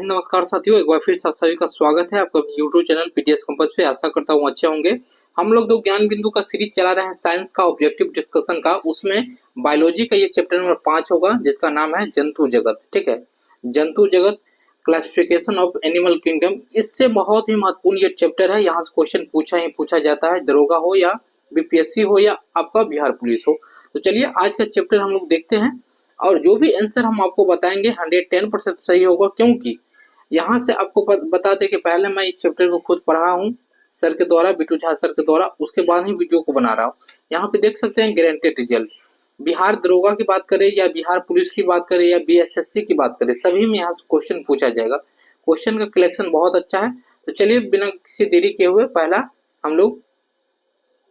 हिंद, नमस्कार साथियों, एक बार फिर आप सभी का स्वागत है आपका यूट्यूब चैनल पीडीएस कंपास पे। आशा करता हूँ अच्छे होंगे। हम लोग दो ज्ञान बिंदु का सीरीज चला रहे हैं साइंस का ऑब्जेक्टिव डिस्कशन का। उसमें बायोलॉजी का ये चैप्टर नंबर 5 होगा जिसका नाम है जंतु जगत। ठीक है, जंतु जगत, क्लासिफिकेशन ऑफ एनिमल किंगडम। इससे बहुत ही महत्वपूर्ण ये चैप्टर है। यहाँ से क्वेश्चन पूछा जाता है, दरोगा हो या बीपीएससी हो या आपका बिहार पुलिस हो। तो चलिए आज का चैप्टर हम लोग देखते हैं और जो भी आंसर हम आपको बताएंगे 110% सही होगा, क्योंकि यहाँ से आपको बता दें कि पहले मैं इस चैप्टर को खुद पढ़ा हूँ सर के द्वारा, बिटू झा सर के द्वारा, उसके बाद ही वीडियो को बना रहा हूँ। यहाँ पे देख सकते हैं गारंटेड रिजल्ट। बिहार दरोगा की बात करें या बिहार पुलिस की बात करें या बीएसएससी की बात करें, सभी में यहाँ से क्वेश्चन पूछा जाएगा। क्वेश्चन का कलेक्शन बहुत अच्छा है। तो चलिए बिना किसी देरी किए हुए पहला हम लोग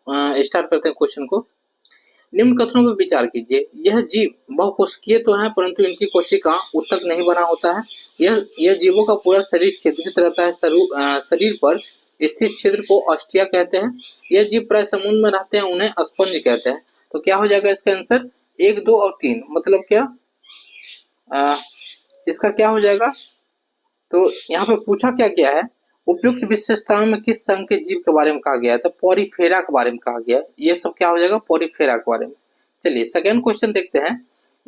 स्टार्ट करते हैं क्वेश्चन को। निम्न कथनों पर विचार कीजिए। यह जीव बहुकोशिकीय तो है परंतु इनकी कोशिका उत्तक नहीं बना होता है। यह जीवों का पूरा शरीर छिद्रित रहता है। शरीर पर स्थित छिद्र को ऑस्टिया कहते हैं। यह जीव प्राय समुद्र में रहते हैं, उन्हें स्पंज कहते हैं। तो क्या हो जाएगा इसका आंसर? 1, 2 और 3 मतलब क्या? इसका क्या हो जाएगा? तो यहाँ पे पूछा क्या गया है, उपयुक्त विशेषताओं में किस संघ के जीव के बारे में कहा गया है? तो पॉरीफेरा के बारे में कहा गया है। ये सब क्या हो जाएगा? पॉरीफेरा के बारे में। चलिए सेकंड क्वेश्चन देखते हैं।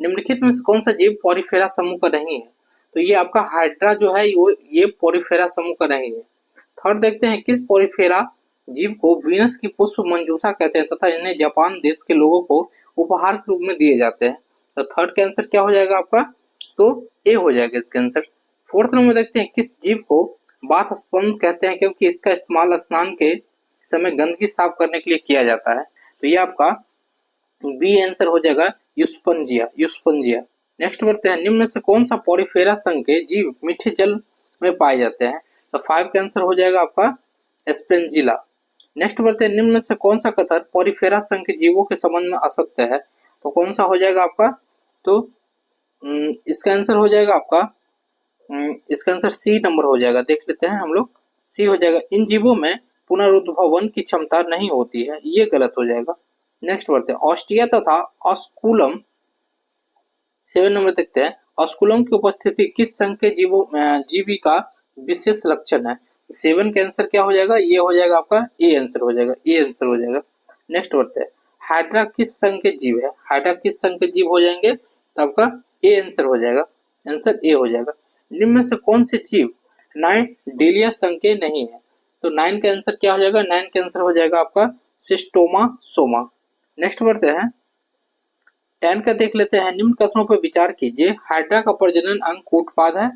निम्नलिखित में से कौन सा जीव पॉरीफेरा समूह का नहीं है? तो ये आपका हाइड्रा जो है ये पॉरीफेरा समूह का नहीं है। थर्ड देखते हैं, किस पॉरीफेरा जीव को वीनस की पुष्प मंजूषा कहते हैं तथा इन्हें जापान देश के लोगों को उपहार के रूप में दिए जाते हैं? तो थर्ड का आंसर क्या हो जाएगा आपका? तो ए हो जाएगा इसका आंसर। फोर्थ नंबर देखते हैं, किस जीव को बाथ स्पंज कहते हैं क्योंकि इसका इस्तेमाल स्नान के समय गंदगी साफ करने के लिए किया जाता है? तो ये आपका बी आंसर हो जाएगा, यूस्पोंजिया। नेक्स्ट बढ़ते हैं, निम्न में से कौन सा पॉरीफेरा संघ के जीव मीठे जल में पाए जाते हैं? तो 5 का आंसर हो जाएगा आपका स्पेंजिला। नेक्स्ट बढ़ते हैं, निम्न में से कौन सा कथन पॉरीफेरा संघ के जीवों के संबंध में असत्य है? तो कौन सा हो जाएगा आपका? तो इसका आंसर हो जाएगा आपका, इसका आंसर सी नंबर हो जाएगा। देख लेते हैं हम लोग, सी हो जाएगा। इन जीवों में पुनरुद्भवन की क्षमता नहीं होती है, ये गलत हो जाएगा। नेक्स्ट बढ़ते हैं, ऑस्टिया तथा ऑस्कुलम। 7 नंबर देखते हैं, ऑस्कुलम की उपस्थिति किस संघ के जीवी का विशेष लक्षण है? 7 का आंसर क्या हो जाएगा? ये हो जाएगा आपका ए आंसर हो जाएगा, ए आंसर हो जाएगा। नेक्स्ट बढ़ते हैं, हाइड्रा किस संघ के जीव है? हाइड्रा किस संघ के जीव हो जाएंगे? तो आपका ए आंसर हो जाएगा, आंसर ए हो जाएगा। निम्न में से कौन से जीव नाइडेलिया संघ के नहीं है? तो 9 का आंसर क्या हो जाएगा? 9 का आंसर हो जाएगा आपका सिस्टोमा सोमा। नेक्स्ट बढ़ते हैं, 10 का देख लेते हैं। निम्न कथनों पर विचार कीजिए। हाइड्रा का प्रजनन अंग कूटपाद है।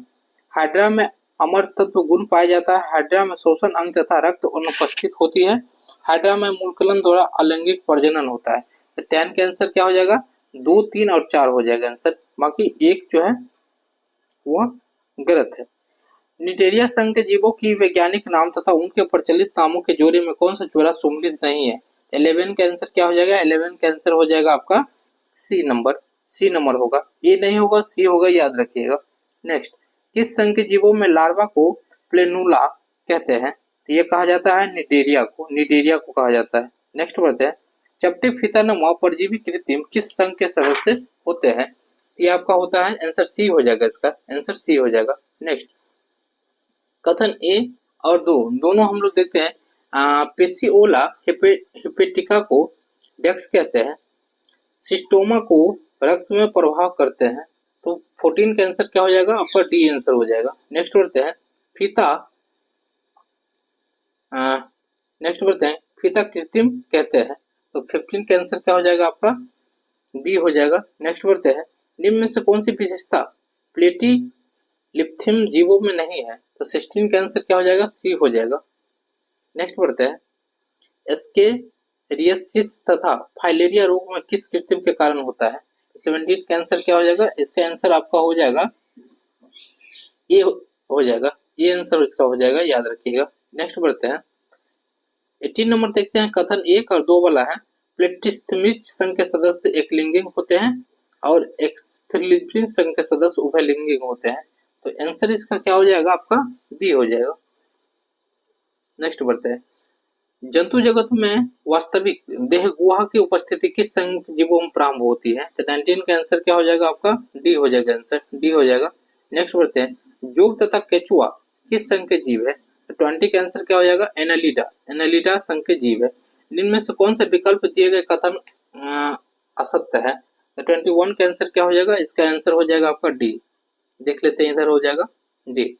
हाइड्रा में अमर तत्व गुण पाया जाता है। हाइड्रा में शोषण अंग तथा रक्त अनुपस्थित होती है। हाइड्रा में मूलकलन द्वारा अलैंगिक प्रजनन होता है। तो 10 का आंसर क्या हो जाएगा? 2, 3 और 4 हो जाएगा आंसर, बाकी एक जो है वह गलत है। निटेरिया संघ के जीवों की वैज्ञानिक नाम तथा उनके प्रचलित नामों के जोड़े में कौन सा जोड़ा सम्मिलित नहीं है? 11 का आंसर क्या हो जाएगा? 11 का आंसर हो जाएगा आपका सी नंबर होगा, ए नहीं होगा, सी होगा, याद रखिएगा। नेक्स्ट, किस संघ के जीवों में लार्वा को प्लेनुला कहते हैं? तो ये कहा जाता है निटेरिया को कहा जाता है। नेक्स्ट बढ़ते हैं, चपटे फीतानुमा परजीवी कृत्रिम किस संघ के सदस्य होते हैं? तो ये आपका होता है आंसर सी हो जाएगा, इसका आंसर सी हो जाएगा। नेक्स्ट, कथन ए और दोनों हम लोग देखते हैं। पेसिओला हिपेटिका को डेक्स कहते हैं। सिस्टोमा को रक्त में प्रभाव करते हैं। तो 14 का आंसर क्या हो जाएगा? आपका डी आंसर हो जाएगा। नेक्स्ट बढ़ते हैं, फीता कृत्रिम कहते हैं। तो 15 का आंसर क्या हो जाएगा? आपका बी हो जाएगा। नेक्स्ट बढ़ते हैं, निम्न में से कौन सी विशेषता प्लेटिलिप्थिम जीवों में नहीं है? तो 16 का आंसर क्या हो जाएगा? सी हो जाएगा। नेक्स्ट बढ़ते हैं, एस्केरियासिस तथा फाइलेरिया रोग में किस कृत्रिम के कारण होता है? 17 का आंसर क्या हो जाएगा? इसका आंसर आपका हो जाएगा ए हो जाएगा, ये आंसर इसका हो जाएगा, याद रखिएगा। नेक्स्ट बढ़ते हैं, 18 नंबर देखते हैं। कथन 1 और 2 वाला है, प्लेटिस्थमिक संघ के सदस्य एकलिंगिक होते हैं और एक्सलिब्रिन संघ के सदस्य उभयलिंगिक होते हैं। तो आंसर इसका क्या हो जाएगा? आपका बी हो जाएगा। नेक्स्ट बढ़ते हैं, जंतु जगत में वास्तविक देह गुहा की उपस्थिति किस संघ जीवों में प्रारंभ होती है? तो 19 का आंसर क्या हो जाएगा? आपका डी हो जाएगा, आंसर डी हो जाएगा। नेक्स्ट बढ़ते हैं, जोग तथा केचुआ किस संघ के जीव है? तो 20 का आंसर क्या हो जाएगा? एनालिडा, एनालिडा संघ के जीव है। इनमें से कौन से विकल्प दिए गए कथन असत्य है? तो 21 का आंसर क्या हो जाएगा? इसका आंसर हो जाएगा आपका डी। देख लेते हैं, इधर हो जाएगा डी,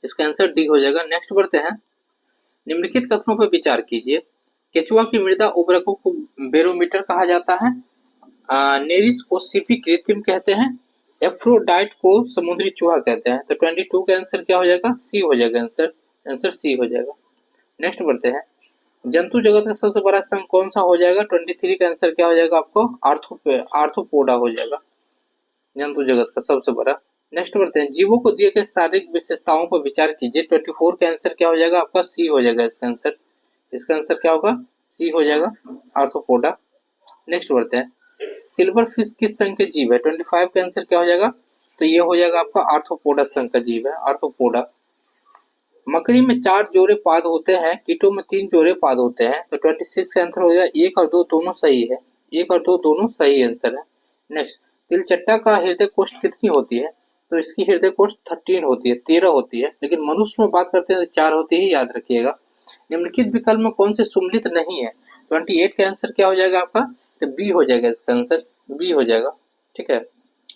इसका आंसर डी हो जाएगा। नेक्स्ट बढ़ते हैं, निम्नलिखित कथनों पर विचार कीजिए। केचुआ की मृदा उर्वरकों को बेरोमीटर कहा जाता है, नेरिस को सीपी कृत्रिम कहते हैं, एफ्रोडाइट को समुद्री चूहा कहते हैं। तो 22 का आंसर क्या हो जाएगा? सी हो जाएगा आंसर, आंसर सी हो जाएगा। नेक्स्ट बढ़ते हैं, जंतु जगत का सबसे बड़ा संघ कौन सा हो जाएगा? 23 का आंसर क्या हो जाएगा आपको? आर्थ्रोपोडा हो जाएगा, जंतु जगत का सबसे बड़ा। नेक्स्ट बढ़ते हैं, जीवों को दिए गए शारीरिक विशेषताओं पर विचार कीजिए। 24 का आंसर क्या हो जाएगा आपका? सी हो जाएगा इसका आंसर, इसका आंसर क्या होगा? सी हो जाएगा, आर्थ्रोपोडा। नेक्स्ट बढ़ते हैं, सिल्वर फिश किस संघ के जीव है? 25 का आंसर क्या हो जाएगा? तो ये हो जाएगा आपका आर्थ्रोपोडा संघ का जीव है, आर्थ्रोपोडा। मकड़ी में 4 जोड़े पाद होते हैं, कीटों में 3 जोड़े पाद होते हैं। तो 26 का आंसर हो जाएगा 1 और 2 दोनों सही है, 1 और 2 दोनों सही आंसर है। नेक्स्ट, तिलचट्टा का हृदय कोष्ठ कितनी होती है? तो इसकी हृदय कोष्ठ 13 होती है, 13 होती है, लेकिन मनुष्य में बात करते हैं तो 4 होती है, याद रखिएगा। निम्नलिखित विकल्प में कौन से सुम्मिलित नहीं है? 28 का आंसर क्या हो जाएगा आपका? तो बी हो जाएगा इसका आंसर, बी हो जाएगा, ठीक है,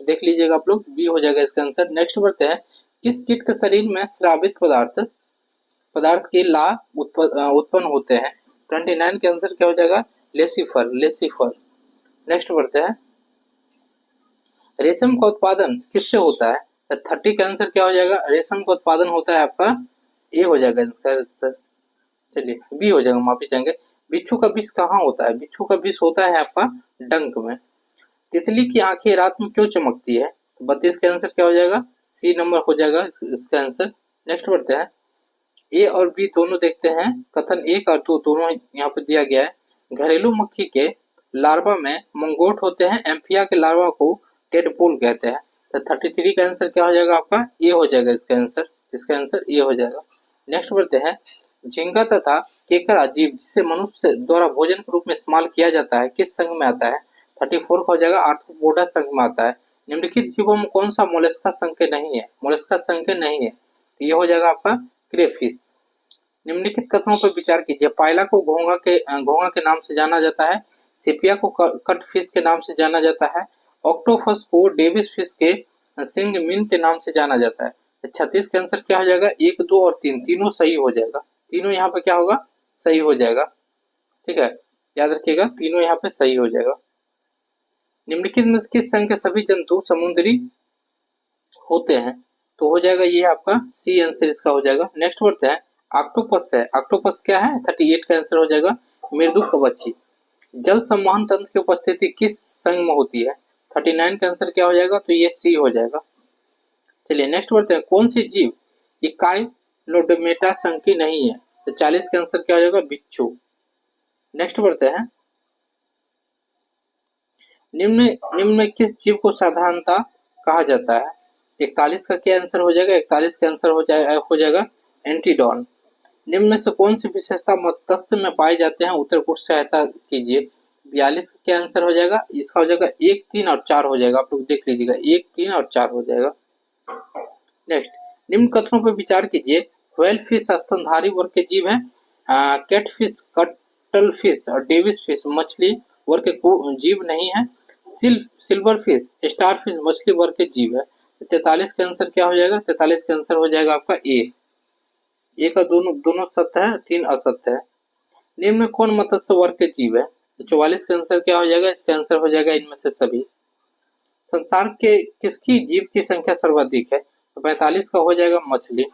देख लीजिएगा आप लोग, बी हो जाएगा इसका आंसर। नेक्स्ट बढ़ते हैं, किस कीट के शरीर में स्रावित पदार्थ के ला उत्पन्न होते हैं? 29 के आंसर क्या हो जाएगा? Laccifer, Laccifer. नेक्स्ट बढ़ते हैं, रेशम का उत्पादन किससे होता है? 30 का आंसर क्या हो जाएगा? रेशम का उत्पादन होता है आपका, ए हो जाएगा इसका आंसर, चलिए बी हो जाएगा, माफी चाहेंगे। बिच्छू का विष कहाँ होता है? बिच्छू का विष होता है आपका डंक में। तितली की आंखें रात में क्यों चमकती है? 32 का आंसर क्या हो जाएगा? सी नंबर हो जाएगा इसका आंसर। नेक्स्ट बढ़ते हैं, ए और बी दोनों देखते हैं, कथन 1 और 2 दोनों यहाँ पे दिया गया है। घरेलू मक्खी के लार्वा में मंगोट होते हैं, एम्फिया के लार्वा को टेडपोल कहते हैं। तो 33 का आंसर क्या हो जाएगा आपका? ए हो जाएगा इसका आंसर, इसका आंसर ए हो जाएगा। नेक्स्ट बढ़ते हैं, झींगा तथा केकड़ा जीव जिसे मनुष्य द्वारा भोजन के रूप में इस्तेमाल किया जाता है किस संघ में आता है? 34 का हो जाएगा, आर्थ्रोपोडा संघ में आता है। निम्नलिखित जीवों में कौन सा मोलस्का संघ के नहीं है? मोलस्का संघ के नहीं है, तो ये हो जाएगा आपका क्रेफिश। निम्नलिखित कथनों पर विचार कीजिए। पायला को घोंगा के नाम से जाना जाता है, सेपिया को कट फिश के नाम से जाना जाता है, ऑक्टोपस को डेविस फिश के सिंग मिन के नाम से जाना जाता है। 36 का आंसर क्या हो जाएगा? 1, 2 और 3 तीनों सही हो जाएगा, तीनों यहाँ पे क्या होगा? सही हो जाएगा, ठीक है, याद रखिएगा, तीनों यहाँ पे सही हो जाएगा। निम्नलिखित में किस संघ के सभी जंतु समुद्री होते हैं? तो हो जाएगा ये आपका सी आंसर इसका हो जाएगा। नेक्स्ट बढ़ते हैं, ऑक्टोपस है, ऑक्टोपस क्या है? 38 का आंसर हो जाएगा मृदुकवची। जल संवहन तंत्र की उपस्थिति किस संघ में होती है? 39 का आंसर क्या हो जाएगा? तो ये सी हो जाएगा। चलिए नेक्स्ट बढ़ते हैं, कौन सी जीव इकाइनोडर्मेटा संघ की नहीं है? तो 40 का आंसर क्या हो जाएगा? बिच्छू। नेक्स्ट बढ़ते हैं, निम्न में किस जीव को साधारणता कहा जाता है? 41 का क्या आंसर हो जाएगा? 41 का आंसर हो जाएगा एंटीडॉन। निम्न में से कौन सी विशेषता मत्स्य में पाए जाते हैं? उत्तर को सहायता कीजिए। 42 का क्या आंसर हो जाएगा? इसका हो जाएगा 1, 3 और 4 हो जाएगा, आप लोग देख लीजिएगा, 1, 3 और 4 हो जाएगा। नेक्स्ट, निम्न कथनों पर विचार कीजिए। व्हेल फिश स्तनधारी वर्ग के जीव है, कैटफिश, कटल फिश और डेविस फिश मछली वर्ग के जीव नहीं है, सिल्वर फिश, स्टार फिश मछली वर्ग के जीव है। 43 का आंसर क्या हो जाएगा? 43 का आंसर हो जाएगा आपका ए। एक और दोनों सत्य है, 3 असत्य है। निम्न में कौन मत्स्य वर्ग के जीव है? तो 44 का आंसर क्या हो जाएगा? इसका आंसर हो जाएगा इनमें से सभी। संसार के किसकी जीव की संख्या सर्वाधिक है? तो 45 का हो जाएगा मछली।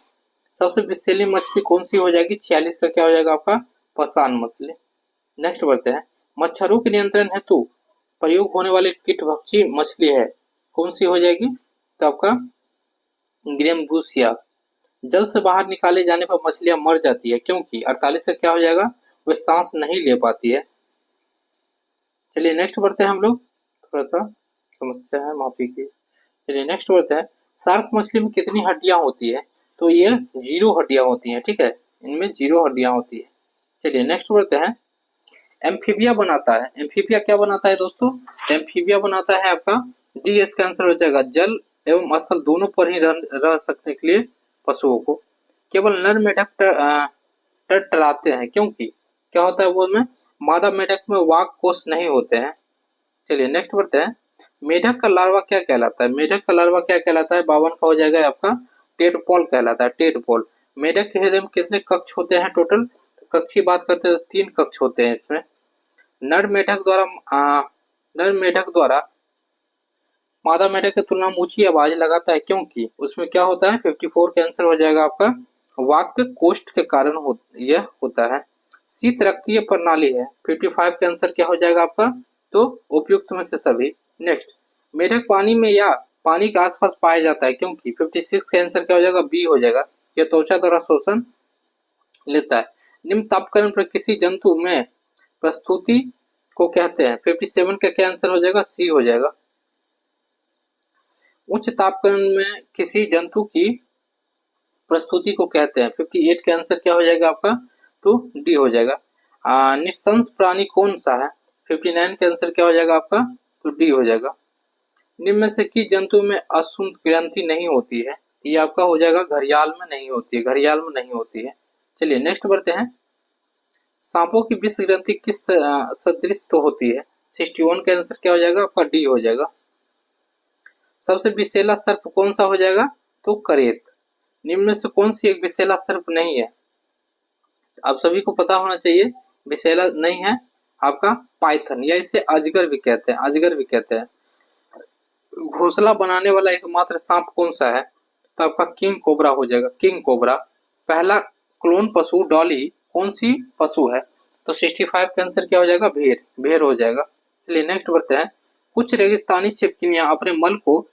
सबसे विषैली मछली कौन सी हो जाएगी? 46 का क्या हो जाएगा आपका? पसान मछली। नेक्स्ट बढ़ते हैं, मच्छरों के नियंत्रण हेतु प्रयोग होने वाली कीटभक्षी मछली है, कौन सी हो जाएगी? तो आपका ग्रेम्बुसिया। जल से बाहर निकाले जाने पर मछलियां मर जाती है, क्योंकि 48 का क्या हो जाएगा? वे सांस नहीं ले पाती है। चलिए नेक्स्ट बढ़ते हैं हम लोग, थोड़ा सा समस्या है, माफी की। चलिए नेक्स्ट बढ़ते हैं, शार्क मछली में कितनी हड्डियां होती है? तो ये 0 हड्डियां होती हैं, ठीक है, इनमें 0 हड्डियां होती है। चलिए नेक्स्ट बढ़ते हैं, एम्फीबिया बनाता है, एम्फीबिया क्या बनाता है दोस्तों? एम्फीबिया बनाता है आपका डी, इसका आंसर हो जाएगा जल एवं स्थल दोनों पर ही रह सकने के लिए पशुओं को। केवल नर मेढक टरटराते हैं क्योंकि क्या होता है वो में मादा मेढक में वाक कोष नहीं होते हैं। चलिए नेक्स्ट बढ़ते हैं। मेढक का लार्वा क्या कहलाता है? मेढक का लार्वा क्या कहलाता है? 52 का हो जाएगा आपका टेडपोल कहलाता है, टेडपोल। मेढक के हृदय में कितने कक्ष होते हैं टोटल? कक्ष की बात करते हैं तो 3 कक्ष होते हैं इसमें। नर मेढक द्वारा मादा मेढक की तुलना में ऊंची आवाज लगाता है क्योंकि उसमें क्या होता है? 54 का आंसर हो जाएगा आपका वाक्य कोष्ठ के कारण यह होता है। शीत रक्तीय प्रणाली है, 55 का आंसर क्या हो जाएगा आपका? तो उपयुक्त में से सभी। नेक्स्ट, मेढक पानी में या पानी के आसपास पाया जाता है क्योंकि 56 का आंसर क्या हो जाएगा? बी हो जाएगा। यह त्वचा द्वारा शोषण लेता है। निम्न तापकरण पर किसी जंतु में प्रस्तुति को कहते हैं? 57 का क्या आंसर हो जाएगा? सी हो जाएगा। उच्च तापकरण में किसी जंतु की प्रस्तुति को कहते हैं? 58 का आंसर क्या हो जाएगा आपका? तो डी हो जाएगा। निशंस प्राणी कौन सा है? 59 का आंसर क्या हो जाएगा आपका? तो डी हो जाएगा। निम्न में से किस जंतु में अशुद्ध ग्रंथि नहीं होती है? ये आपका हो जाएगा घड़ियाल में नहीं होती है, घड़ियाल में नहीं होती है। चलिए नेक्स्ट बढ़ते हैं। सांपों की विष ग्रंथि किस सदृश तो होती है? 61 का आंसर क्या हो जाएगा आपका? डी हो जाएगा। सबसे विषैला सर्प कौन सा हो जाएगा? तो करेत। निम्न में से कौन सी एक विषैला सर्प नहीं है? आप सभी को पता होना चाहिए। विषैला नहीं है आपका पाइथन, या इसे अजगर भी कहते हैं, अजगर भी कहते हैं। घोंसला बनाने वाला एकमात्र सांप कौन सा है? तो आपका किंग कोबरा हो जाएगा, किंग कोबरा। पहला क्लोन पशु डॉली कौन सी पशु है? तो 65 का आंसर क्या हो जाएगा? भेड़, भेड़ हो जाएगा। चलिए नेक्स्ट बढ़ते हैं। कुछ रेगिस्तानी छिपकलियां अपने मल को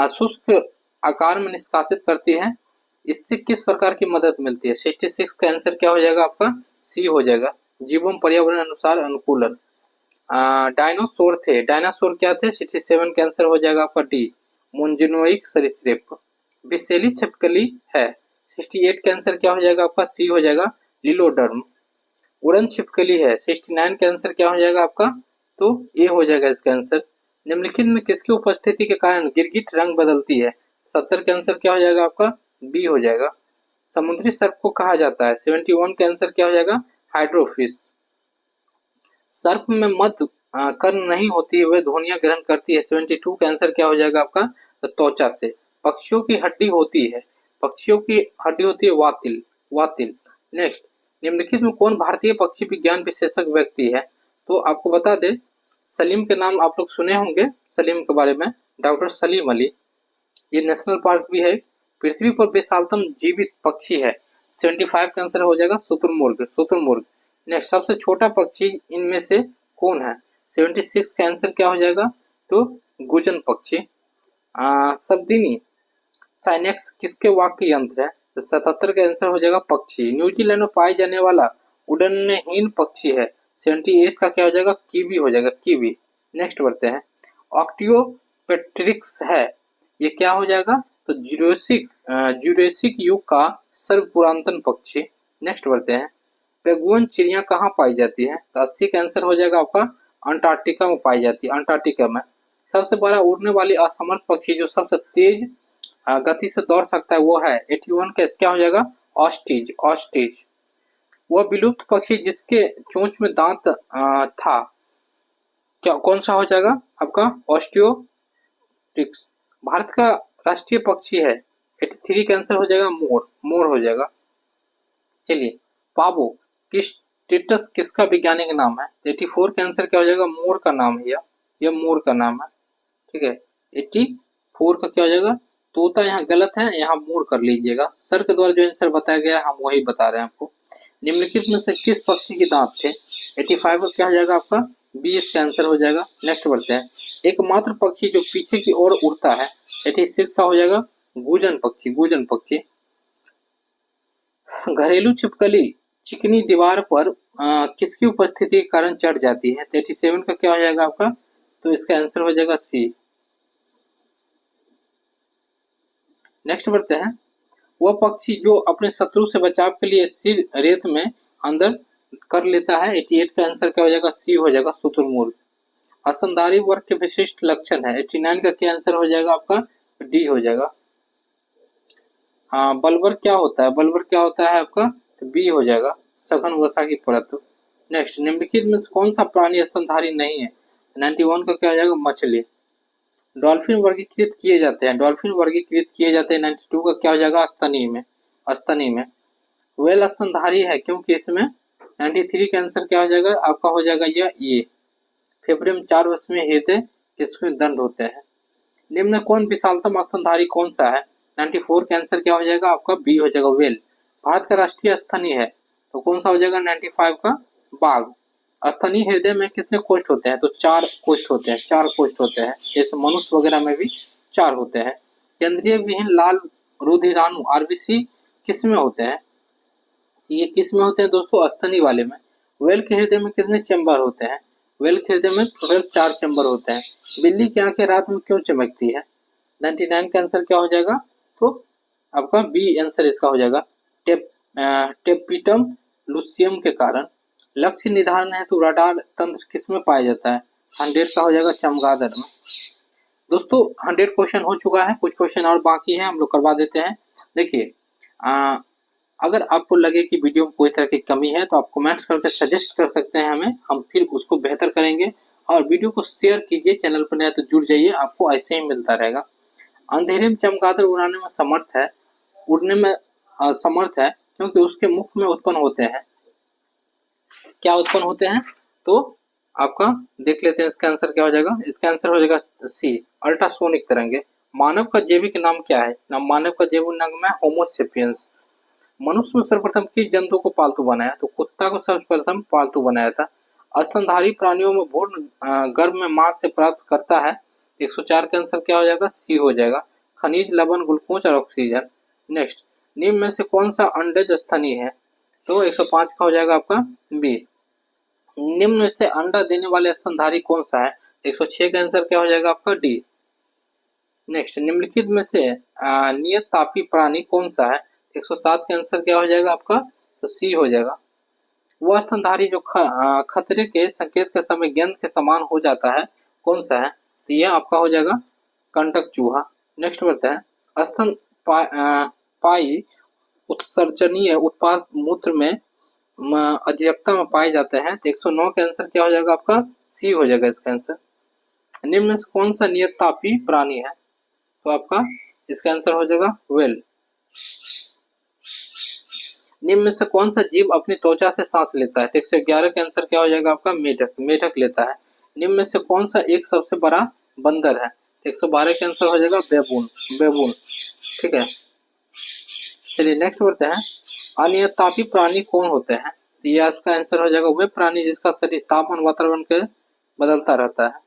शुष्क आकार में निष्कासित करती हैं, इससे किस प्रकार की मदद मिलती है? 66 का आंसर क्या हो जाएगा आपका? सी हो जाएगा। जीवों पर्यावरण अनुसार अनुकूलन। डायनासोर थे, डायनासोर क्या थे? 67 का आंसर हो जाएगा आपका डी, मुंजनोइक सरीसृप। विषैली छिपकली है, 68 का आंसर क्या हो जाएगा आपका? सी हो जाएगा, लिलोडर्म। उड़न छिपकली है, 69 का आंसर क्या हो जाएगा आपका? तो ए हो जाएगा इसका आंसर। निम्नलिखित में किसकी उपस्थिति के कारण गिरगिट रंग बदलती है? 70 का आंसर क्या हो जाएगा आपका? बी हो जाएगा। समुद्री सर्प को कहा जाता है? 71 का आंसर क्या हो जाएगा? हाइड्रोफिश। सर्प में मध्य कर्ण नहीं होती है, वह ध्वनियां ग्रहण करती है, 72 का आंसर क्या हो जाएगा आपका? तो त्वचा से। पक्षियों की हड्डी होती है, पक्षियों की हड्डी होती है वातिल, वातिल। नेक्स्ट, निम्नलिखित में कौन भारतीय पक्षी विज्ञान विशेषज्ञ व्यक्ति है? तो आपको बता दे, सलीम के नाम आप लोग सुने होंगे, सलीम के बारे में, डॉक्टर सलीम अली। ये नेशनल पार्क भी है। पृथ्वी पर विशालतम जीवित पक्षी है, 75 का आंसर हो जाएगा शुतुरमुर्ग, शुतुरमुर्ग। नेक्स्ट, सबसे छोटा पक्षी इनमें से कौन है? 76 का आंसर क्या हो जाएगा? तो गुजन पक्षी। सब्दिनी साइनेक्स किसके वाक्य यंत्र है? तो 77 का आंसर हो जाएगा पक्षी। न्यूजीलैंड में पाए जाने वाला उड़नहीन पक्षी है, 78 का क्या हो जाएगा? कीवी हो जाएगा, कीवी। नेक्स्ट बढ़ते हैं। ऑक्टियोपेट्रिक्स है, ये क्या हो जाएगा? तो जुरेसिक युग का सर्वपुरातन पक्षी। नेक्स्ट बढ़ते हैं। पेंगुइन चिड़िया कहाँ पाई जाती है? तो 80 का आंसर हो जाएगा आपका अंटार्कटिका में पाई जाती है, अंटार्कटिका में। सबसे बड़ा उड़ने वाली असमर्थ पक्षी जो सबसे तेज गति से दौड़ सकता है वो है 81 का क्या हो जाएगा? Ostrich, ostrich. वह विलुप्त पक्षी जिसके चोंच में दांत था, क्या कौन सा हो जाएगा आपका? ऑस्टियोप्टेरिक्स। भारत का राष्ट्रीय पक्षी है, 83 का आंसर हो जाएगा मोर, मोर हो जाएगा। चलिए, पाबो किस्टिटस किसका वैज्ञानिक नाम है? 84 का आंसर क्या हो जाएगा? मोर का नाम है, यह मोर का नाम है। ठीक है, 84 का क्या हो जाएगा? तोता यहाँ गलत है, यहाँ मोर कर लीजिएगा। सर के द्वारा जो आंसर बताया गया हम वही बता रहे हैं आपको। निम्नलिखित में से किस पक्षी के दांत थे? 85 का क्या हो जाएगा आपका? 20 का आंसर हो जाएगा। नेक्स्ट बढ़ते हैं। एकमात्र पक्षी जो पीछे की ओर उड़ता है, 86 का हो जाएगा गुजन पक्षी, गुजन पक्षी। घरेलू छिपकली चिकनी दीवार पर किसकी उपस्थिति के कारण चढ़ जाती है? 87 का क्या हो जाएगा आपका? तो इसका आंसर हो जाएगा सी। नेक्स्ट बढ़ते हैं। वह पक्षी जो अपने शत्रु से बचाव के लिए सिर रेत में अंदर कर लेता है, 88 का आंसर क्या हो जाएगा? सी हो जाएगा, शुतुरमुर्ग। असंधारी वर्ग के विशिष्ट लक्षण है, 89 का क्या आंसर हो जाएगा आपका? तो डी हो जाएगा। हाँ, बल्बर क्या होता है, बल्बर क्या होता है आपका, तो बी हो जाएगा, सघन वसा की परत। नेक्स्ट, निम्नलिखित में कौन सा प्राणी स्तनधारी नहीं है, 91 का क्या हो जाएगा, मछली। डॉल्फिन वर्गीकृत किए जाते हैं, डॉल्फिन वर्गीकृत किए जाते हैं, 92 का क्या हो जाएगा, स्तनी में, स्तनी में। वेल स्तनधारी है क्योंकि इसमें 93 का आंसर क्या हो जाएगा आपका, हो जाएगा यह ए। फेफड़े में 4 वसमें हृदय, इसमें दंड होते हैं। निम्न में कौन विशालतम स्तनधारी कौन सा है, 94 का आंसर क्या हो जाएगा आपका, बी हो जाएगा, वेल। भारत का राष्ट्रीय स्तनी है तो कौन सा हो जाएगा, 95 का, बाघ। स्तनीय हृदय में कितने कोष्ठ होते हैं, तो 4 कोष्ठ होते हैं, 4 कोष्ठ होते हैं, जैसे मनुष्य वगैरह में भी 4 होते हैं। केंद्रीय विहीन लाल रुधिराणु आरबीसी किस में होते हैं, ये किस में होते हैं दोस्तों, स्तनी वाले में। वेल के हृदय में कितने चैम्बर होते हैं, वेल के हृदय में टोटल 4 चैम्बर होते हैं। बिल्ली की आंखें रात में क्यों चमकती है, 99 का आंसर क्या हो जाएगा, तो आपका बी आंसर इसका हो जाएगा, टेपिटम लुसियम के कारण। लक्ष्य निर्धारण है तो रडार तंत्र किस में पाया जाता है, 100 का हो जाएगा, चमगादड़ में। दोस्तों 100 क्वेश्चन हो चुका है, कुछ क्वेश्चन और बाकी है, हम लोग करवा देते हैं। देखिए, अगर आपको लगे कि वीडियो में कोई तरह की कमी है तो आप कमेंट्स करके सजेस्ट कर सकते हैं हमें, हम फिर उसको बेहतर करेंगे। और वीडियो को शेयर कीजिए, चैनल पर नया तो जुड़ जाइए, आपको ऐसे ही मिलता रहेगा। अंधेरे में चमगादड़ उड़ाने में समर्थ है, उड़ने में असमर्थ है क्योंकि उसके मुख में उत्पन्न होते हैं, क्या उत्पन्न होते हैं, तो आपका देख लेते हैं इसका आंसर क्या हो जाएगा, इसका आंसर हो जाएगा सी, अल्ट्रासोनिक तरंगे। मानव का जैविक नाम क्या है, मानव का जैविक नाम है होमोसेपियंस। मनुष्य में सर्वप्रथम किस जंतु को पालतू बनाया, तो कुत्ता को सर्वप्रथम पालतू बनाया था। स्तनधारी प्राणियों में भ्रूण गर्भ में मां से प्राप्त करता है, 104 का आंसर क्या हो जाएगा, सी हो जाएगा, खनिज, लवण, ग्लूकोज और ऑक्सीजन। नेक्स्ट, निम्न में से कौन सा अंडज स्तनी है, तो 105 का हो जाएगा आपका बी। निम्न में से अंडा देने वाले स्तनधारी कौन सा है, 106 का आंसर क्या हो जाएगा आपका, डी। नेक्स्ट, निम्नलिखित में से नियत तापी प्राणी कौन सा है, 107 का आंसर क्या हो जाएगा आपका, तो सी हो जाएगा। वह स्तनधारी जो खतरे के संकेत के समय गेंद के समान हो जाता है, कौन सा है, तो यह आपका हो जाएगा कंटक चूहा। नेक्स्ट बढ़ते हैं, स्तन पाई उत्सर्जनीय उत्पाद मूत्र में अधिकता में पाए जाते हैं, तो 109 का आंसर क्या हो जाएगा आपका, सी हो जाएगा इसका आंसर। निम्न में से कौन सा नियत तापी प्राणी है, तो आपका इसका आंसर हो जाएगा वेल। निम्न में से कौन सा जीव अपनी त्वचा से सांस लेता है, 111 का आंसर क्या हो जाएगा आपका, मेढक, मेढक लेता है। निम्न में से कौन सा एक सबसे बड़ा बंदर है, 112 का आंसर हो जाएगा बेबून, बेबून, ठीक है। चलिए नेक्स्ट बढ़ते हैं, अनियतापी प्राणी कौन होते हैं, तो ये आपका आंसर हो जाएगा वे प्राणी जिसका शरीर तापमान वातावरण के बदलता रहता है।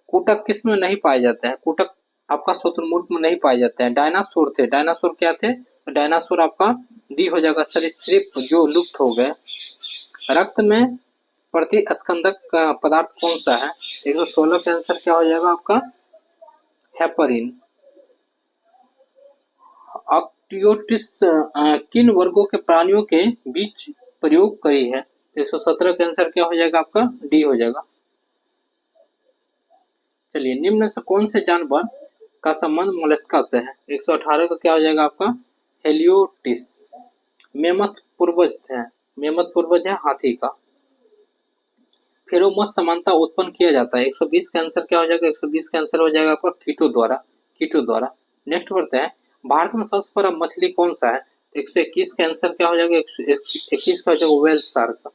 कुटक किस में नहीं पाए जाते हैं, कुटक आपका शुतुरमुर्ग में नहीं पाए जाते हैं। डायनासोर थे, डायनासोर क्या थे, डायनासोर आपका डी हो जाएगा, सरीसृप जो लुप्त हो गए। रक्त में प्रतिस्कंदक का पदार्थ कौन सा है, 116 का आंसर क्या हो जाएगा आपका, हेपरिन। ऑक्टियोटिस किन वर्गों के प्राणियों के बीच प्रयोग करी है, 117 का आंसर क्या हो जाएगा आपका, डी हो जाएगा। चलिए, निम्न में से कौन से जानवर का संबंध मोलस्का से है, 118 का क्या हो जाएगा आपका, हेलियोटिस। मेमथ पूर्वज थे, मेमथ पूर्वज है हाथी का। फेरोमोन समानता उत्पन्न किया जाता है, 120 का आंसर क्या हो जाएगा, 120 का आंसर हो जाएगा आपका कीटो द्वारा, कीटो द्वारा। नेक्स्ट बढ़ते हैं, भारत में सबसे बड़ा मछली कौन सा है, 121 का आंसर क्या हो जाएगा, 121 का हो जाएगा व्हेल शार्क।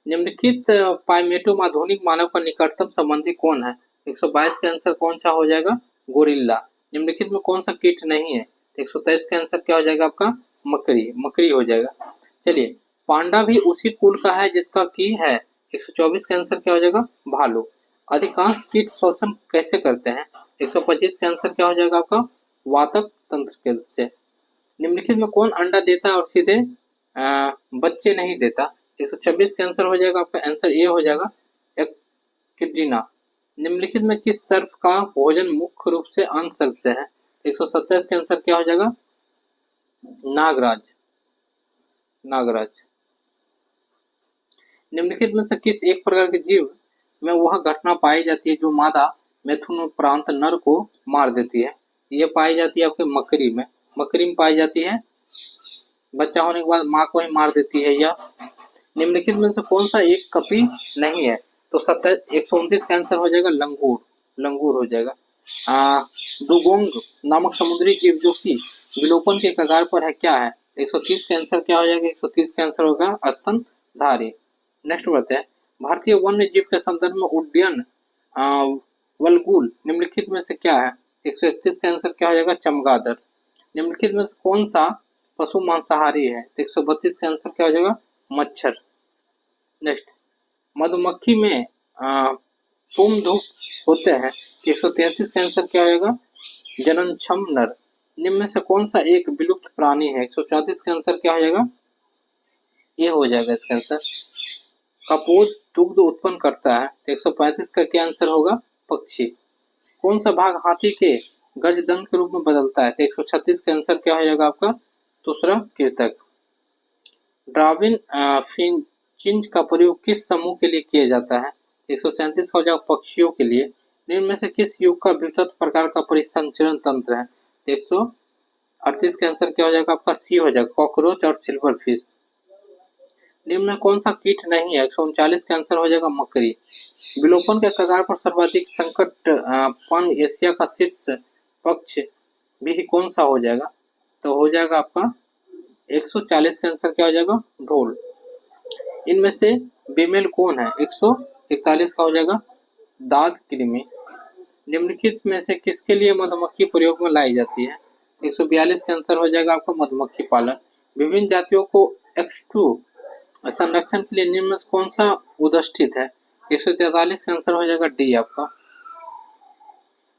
निम्नलिखित प्राइमेटो में आधुनिक मानव का निकटतम संबंधी कौन है, 122 का आंसर कौन सा हो जाएगा, गोरिल्ला। निम्नलिखित में कौन सा कीट नहीं है, 123 का आंसर क्या हो जाएगा आपका, मकड़ी, मकड़ी हो जाएगा। चलिए, पांडा भी उसी कुल का है जिसका की है, 124 का आंसर क्या हो जाएगा, भालू। अधिकांश कीट श्वसन कैसे करते हैं, 125 का आंसर क्या हो जाएगा आपका, वातक तंत्र के से। निम्नलिखित में कौन अंडा देता है और सीधे बच्चे नहीं देता, 126 का आंसर हो जाएगा आपका, आंसर ए हो जाएगा, एक्टिना। निम्नलिखित में किस सर्प का भोजन मुख्य रूप से अन्य सर्प से है, 127 का आंसर क्या हो जाएगा, नागराज, नागराज। निम्नलिखित में से किस एक प्रकार के जीव में वह घटना पाई जाती है जो मादा मिथुन उपरांत नर को मार देती है। ये पाई जाती है आपके मकड़ी में, मकड़ी में पाई जाती है, बच्चा होने के बाद माँ को ही मार देती है। या निम्नलिखित में से कौन सा एक कपी नहीं है? तो 129 का आंसर हो जाएगा लंगूर, लंगूर हो जाएगा। डुगोंग नामक समुद्री जीव जो कि विलोपन के कगार पर है क्या है? 130 का आंसर क्या हो जाएगा? 130 का आंसर होगा स्तनधारी। नेक्स्ट बढ़ते हैं, भारतीय वन्य जीव के संदर्भ में उड्डयन वल्गुल निम्नलिखित में से क्या है? 131 का आंसर क्या हो जाएगा? चमगादड़। निम्नलिखित में से कौन सा पशु मांसाहारी है? 132 का आंसर क्या हो जाएगा? मच्छर। नेक्स्ट, मधुमक्खी में पुम धूप होते हैं। 133 का आंसर क्या होगा? जननक्षम नर। निम्न में से कौन सा एक विलुप्त प्राणी है? 134 का आंसर क्या हो जाएगा? ये हो जाएगा इसका आंसर। कपोत दुग्ध उत्पन्न करता है। 135 का क्या आंसर होगा? पक्षी। कौन सा भाग हाथी के गजदंत के रूप में बदलता है? 136 का आंसर क्या हो जाएगा आपका? दूसरा कृतक। डार्विन फिंचिंच का प्रयोग किस समूह के लिए किया जाता है? 137 का हो जाएगा पक्षियों के लिए। निम्न में से किस युग का वितत प्रकार का परिसंचरण तंत्र है? 138 का आंसर क्या हो जाएगा आपका? सी हो जाएगा, कॉकरोच और सिल्वर फिश। निम्न में कौन सा कीट नहीं है? 139 का आंसर हो जाएगा मकड़ी। विलोपन के कगार पर सर्वाधिक संकट पन एशिया का शीर्ष पक्ष भी कौन सा हो जाएगा? तो हो जाएगा आपका 140 का आंसर क्या हो जाएगा? ढोल। इनमें से बेमेल कौन है? 141 का हो जाएगा दाद कृमि। निम्नलिखित में से किसके लिए मधुमक्खी प्रयोग में लाई जाती है? 142 का आंसर हो जाएगा आपका मधुमक्खी पालन। विभिन्न जातियों को X2 संरक्षण के लिए निम्न में कौन सा उदस्थित है? 143 का आंसर हो जाएगा डी आपका।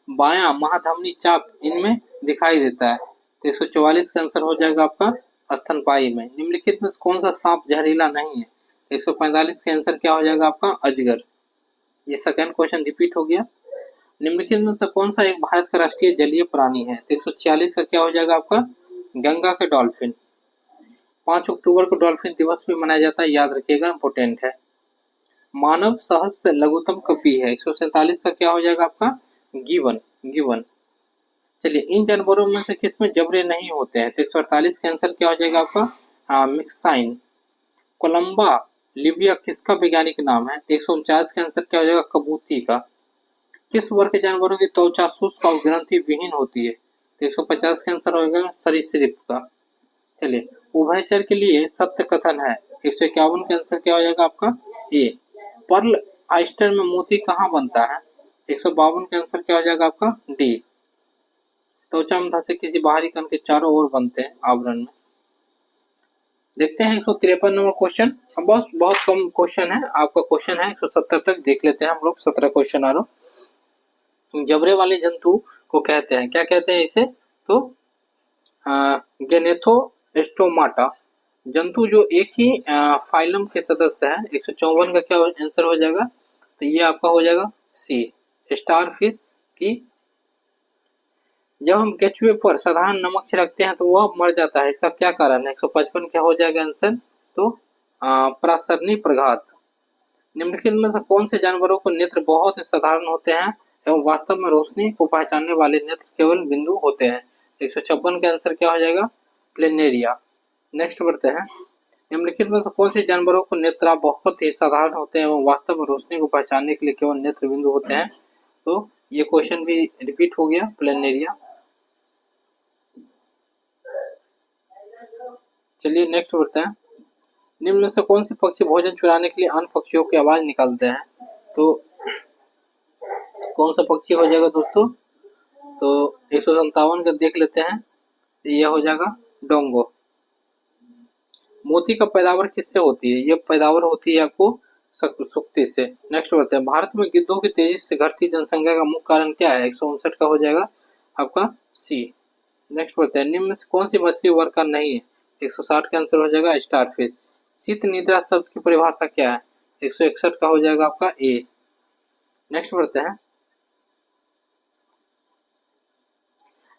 बायां महाधमनी चाप इनमें दिखाई देता है। तो 144 का आंसर हो जाएगा आपका स्तनपायी में। निम्नलिखित में कौन सा सांप जहरीला नहीं है? 145 का आंसर क्या हो जाएगा आपका? अजगर। ये सेकंड क्वेश्चन रिपीट हो गया। निम्नलिखित में से कौन सा एक भारत का राष्ट्रीय जलीय प्राणी है? 146 का क्या हो जाएगा आपका? गंगा के डॉल्फिन। 5 अक्टूबर को डॉल्फिन दिवस भी मनाया जाता है, याद रखिएगा, इंपोर्टेंट है। मानव सहस्त्र लघुत्तम कपि है। 147 का क्या हो जाएगा आपका? Given, given. चलिए, इन जानवरों में से किसमें जबड़े नहीं होते हैं? तो 148 का आंसर क्या हो जाएगा आपका? मिक्साइन। कोलंबा लिबिया किसका वैज्ञानिक नाम है? 149 का आंसर क्या हो जाएगा? कबूती का। किस वर्ग के जानवरों की त्वचा शुष्क और ग्रंथि विहीन होती है? 150 का आंसर होगा सरीसृप का। चलिए, उभयचर के लिए सत्य कथन है। 151 का आंसर क्या हो जाएगा आपका? ए। पर्ल ऑयस्टर में मोती कहाँ बनता है? 152 का आंसर क्या हो जाएगा आपका? डी। त्वचा में धसे किसी बाहरी कण के चारों ओर बनते हैं आवरण में। देखते हैं 153 नंबर क्वेश्चन। बस बहुत कम क्वेश्चन है, आपका क्वेश्चन है 170 तक देख लेते हैं हम लोग। 17 क्वेश्चन आ रहा। जबड़े वाले जंतु को कहते हैं, क्या कहते हैं इसे? तो गेनेथोस्टोमाटा जंतु जो एक ही फाइलम के सदस्य है। 154 का क्या आंसर हो जाएगा? तो ये आपका हो जाएगा सी, स्टारफिश की। जब हम केचुए पर साधारण नमक छिड़कते हैं तो वह मर जाता है, इसका क्या कारण है? 155 क्या हो जाएगा आंसर? तो प्रासरणी प्रघात। निम्नलिखित में से कौन से जानवरों को नेत्र बहुत साधारण होते हैं एवं वास्तव में रोशनी को पहचानने वाले नेत्र केवल बिंदु होते हैं? 156 का आंसर क्या हो जाएगा? प्लेनेरिया। नेक्स्ट बढ़ते हैं, निम्नलिखित में से कौन से जानवरों को नेत्र बहुत ही साधारण होते हैं एवं वास्तव में रोशनी को पहचानने के लिए केवल नेत्र बिंदु होते हैं? तो ये क्वेश्चन भी रिपीट हो गया, प्लेनेरिया। चलिए नेक्स्ट बढ़ते हैं, निम्न में से कौन से पक्षी भोजन चुराने के लिए अन्य पक्षियों की आवाज निकालते हैं? तो कौन सा पक्षी हो जाएगा दोस्तों? तो 157 का देख लेते हैं, यह हो जाएगा डोंगो। मोती का पैदावार किससे होती है? ये पैदावार होती है आपको सुक्ति से। नेक्स्ट बढ़ते हैं, भारत में गिद्धों की तेजी से घटती जनसंख्या का मुख्य कारण क्या है? 159 का हो जाएगा आपका सी। नेक्स्ट बढ़ते हैं, निम्न में से कौन सी मछली वर्कर नहीं है? 160 का आंसर हो जाएगा स्टारफिश। शीत निद्रा शब्द की परिभाषा क्या है? 161 का हो जाएगा आपका ए। नेक्स्ट बढ़ते हैं,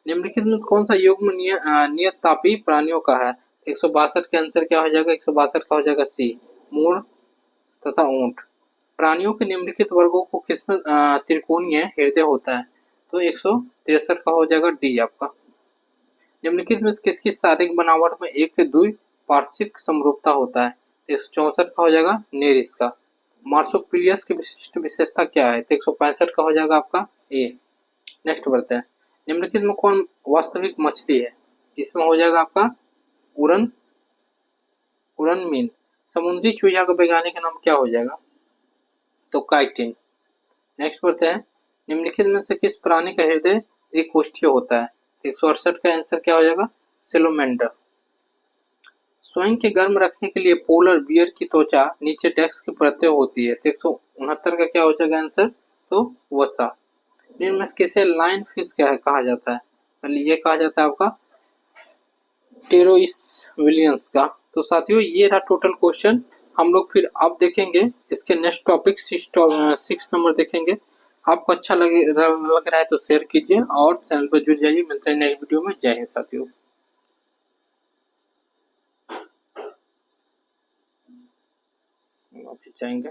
निम्नलिखित में कौन सा युग्म नियत तापी प्राणियों का है? 162 का आंसर क्या हो जाएगा? 162 का हो जाएगा सी, मोर तथा ऊंट। प्राणियों के निम्नलिखित वर्गों को किसमें त्रिकोणीय हृदय होता है? तो 163 का हो जाएगा डी आपका। निम्नलिखित में से किसकी शारीरिक बनावट में एक द्विपार्श्विक समरूपता होता है? 164 का हो जाएगा नेरिस का। मार्सोपिलियस की विशिष्ट विशेषता क्या है? 165 का हो जाएगा आपका ए। नेक्स्ट बढ़ते हैं। निम्नलिखित में कौन वास्तविक मछली है? इसमें हो जाएगा आपका उरन उरन मीन। समुद्री चूहा का वैज्ञानिक नाम क्या हो जाएगा? तो काइटिन। नेक्स्ट बढ़ते हैं। निम्नलिखित में से किस प्राणी का हृदय त्रिकोष्ठीय होता है? 168 का आंसर क्या हो जाएगा? सेलोमेंडर। स्वयं के गर्म रखने के लिए पोलर बियर की त्वचा नीचे डेस्क की परतें होती है। 169 का क्या हो जाएगा आंसर? तो वसा। निम्न में से किसे लाइन फिश कहा जाता है? पहले ये कहा जाता है आपका टेरोइस विलियंस का। तो साथियों ये रहा टोटल क्वेश्चन। हम लोग फिर अब देखेंगे इसके नेक्स्ट टॉपिक 6 नंबर देखेंगे। आपको अच्छा लग रहा है तो शेयर कीजिए और चैनल पर जुड़ जाइए। मिलते हैं नेक्स्ट वीडियो में। जय हिंद साथियों। वापस जाएंगे।